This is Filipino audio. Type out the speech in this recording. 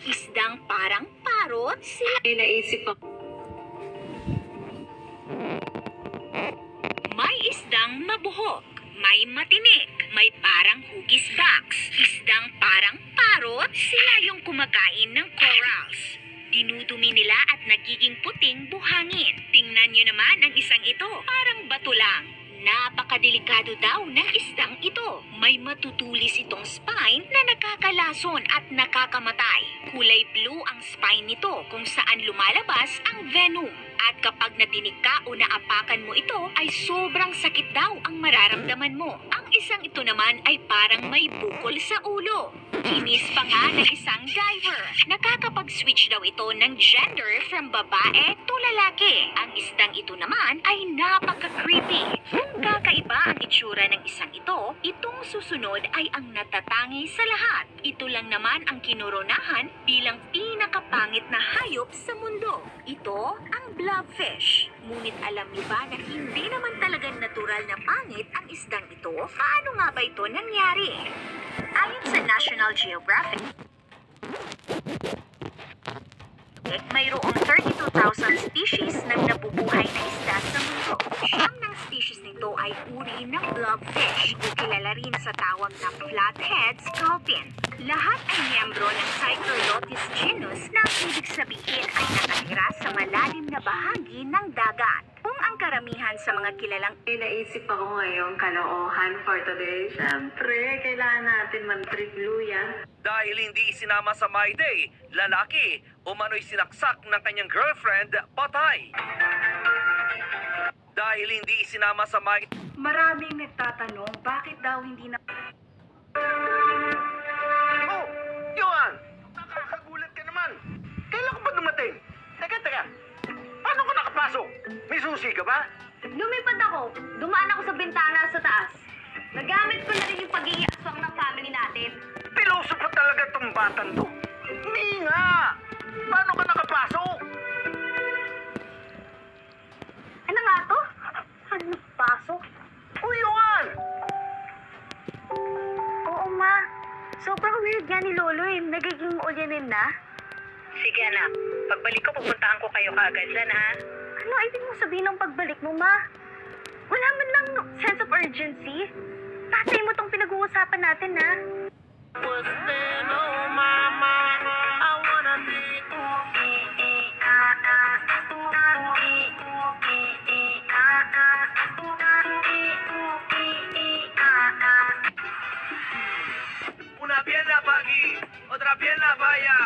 Isdang parang parot, sila May naisip ako. may isdang mabuhok, may matinik, may parang hugis box. Isdang parang parot, sila yung kumakain ng corals. Dinudumi nila at nagiging puting buhangin. Tingnan nyo naman ang isang ito, parang bato lang. Napakadelikado daw ng isdang ito. May matutulis itong spine na nakakalason at nakakamatay. Kulay blue ang spine nito kung saan lumalabas ang venom. At kapag natinig ka o naapakan mo ito, ay sobrang sakit daw ang mararamdaman mo. Ang isang ito naman ay parang may bukol sa ulo. Kinis pa nga ng isang diver. Nakakapag-switch daw ito ng gender from babae to lalaki. Ang isdang ito naman ay napaka-creepy. Kung kakaiba ang itsura ng isang ito, itong susunod ay ang natatangi sa lahat. Ito lang naman ang kinoronahan bilang pinakapangit na hayop sa mundo. Ito ang blobfish. Ngunit alam niyo ba na hindi naman talagang natural na pangit ang isdang ito? Paano nga ba ito nangyari? Ayon sa National Geographic, mayroong 32,000 species ng nabubuhay na isda sa mundo. Siyam ng species nito ay uri ng blobfish o kilala rin sa tawag na flathead sculpin. Lahat ay miyembro ng Cyclolotis genus na ang ibig sabihin ay nakatira sa malalim na bahagi ng dagat. Kung ang karamihan sa mga kilalang May naisip ako ngayong kaloohan for today. Siyempre, kailangan natin man-trip luya. Dahil hindi isinama sa My Day, lalaki, umano'y sinaksak ng kanyang girlfriend, patay. Dahil hindi isinama sa My... maraming nagtatanong bakit daw hindi na Oh! Johan! Nakakagulat ka naman! Kailan ko ba dumating? Teka! Paano ko nakapasok? May susi ka ba? Lumipad ako. Dumaan ako sa bintana sa taas. Nagamit ko na rin yung pagiging aswang ng family natin. Piloso pa talaga tong batang to. Hindi nga! Paano ka nakapasok? Ano nga to? Ano pasok? Uy, Johan! Oo, ma. Sobrang weird yan ni Lolo eh. Nagiging ulyanin na. Sige anak, pagbalik ko pupuntahan ko kayo kaagad dyan ha. Ano ibig mo sabihin ng pagbalik mo, ma? Wala man lang sense of urgency. Tatay mo tong pinag-uusapan natin, ha? Pues de no, mama.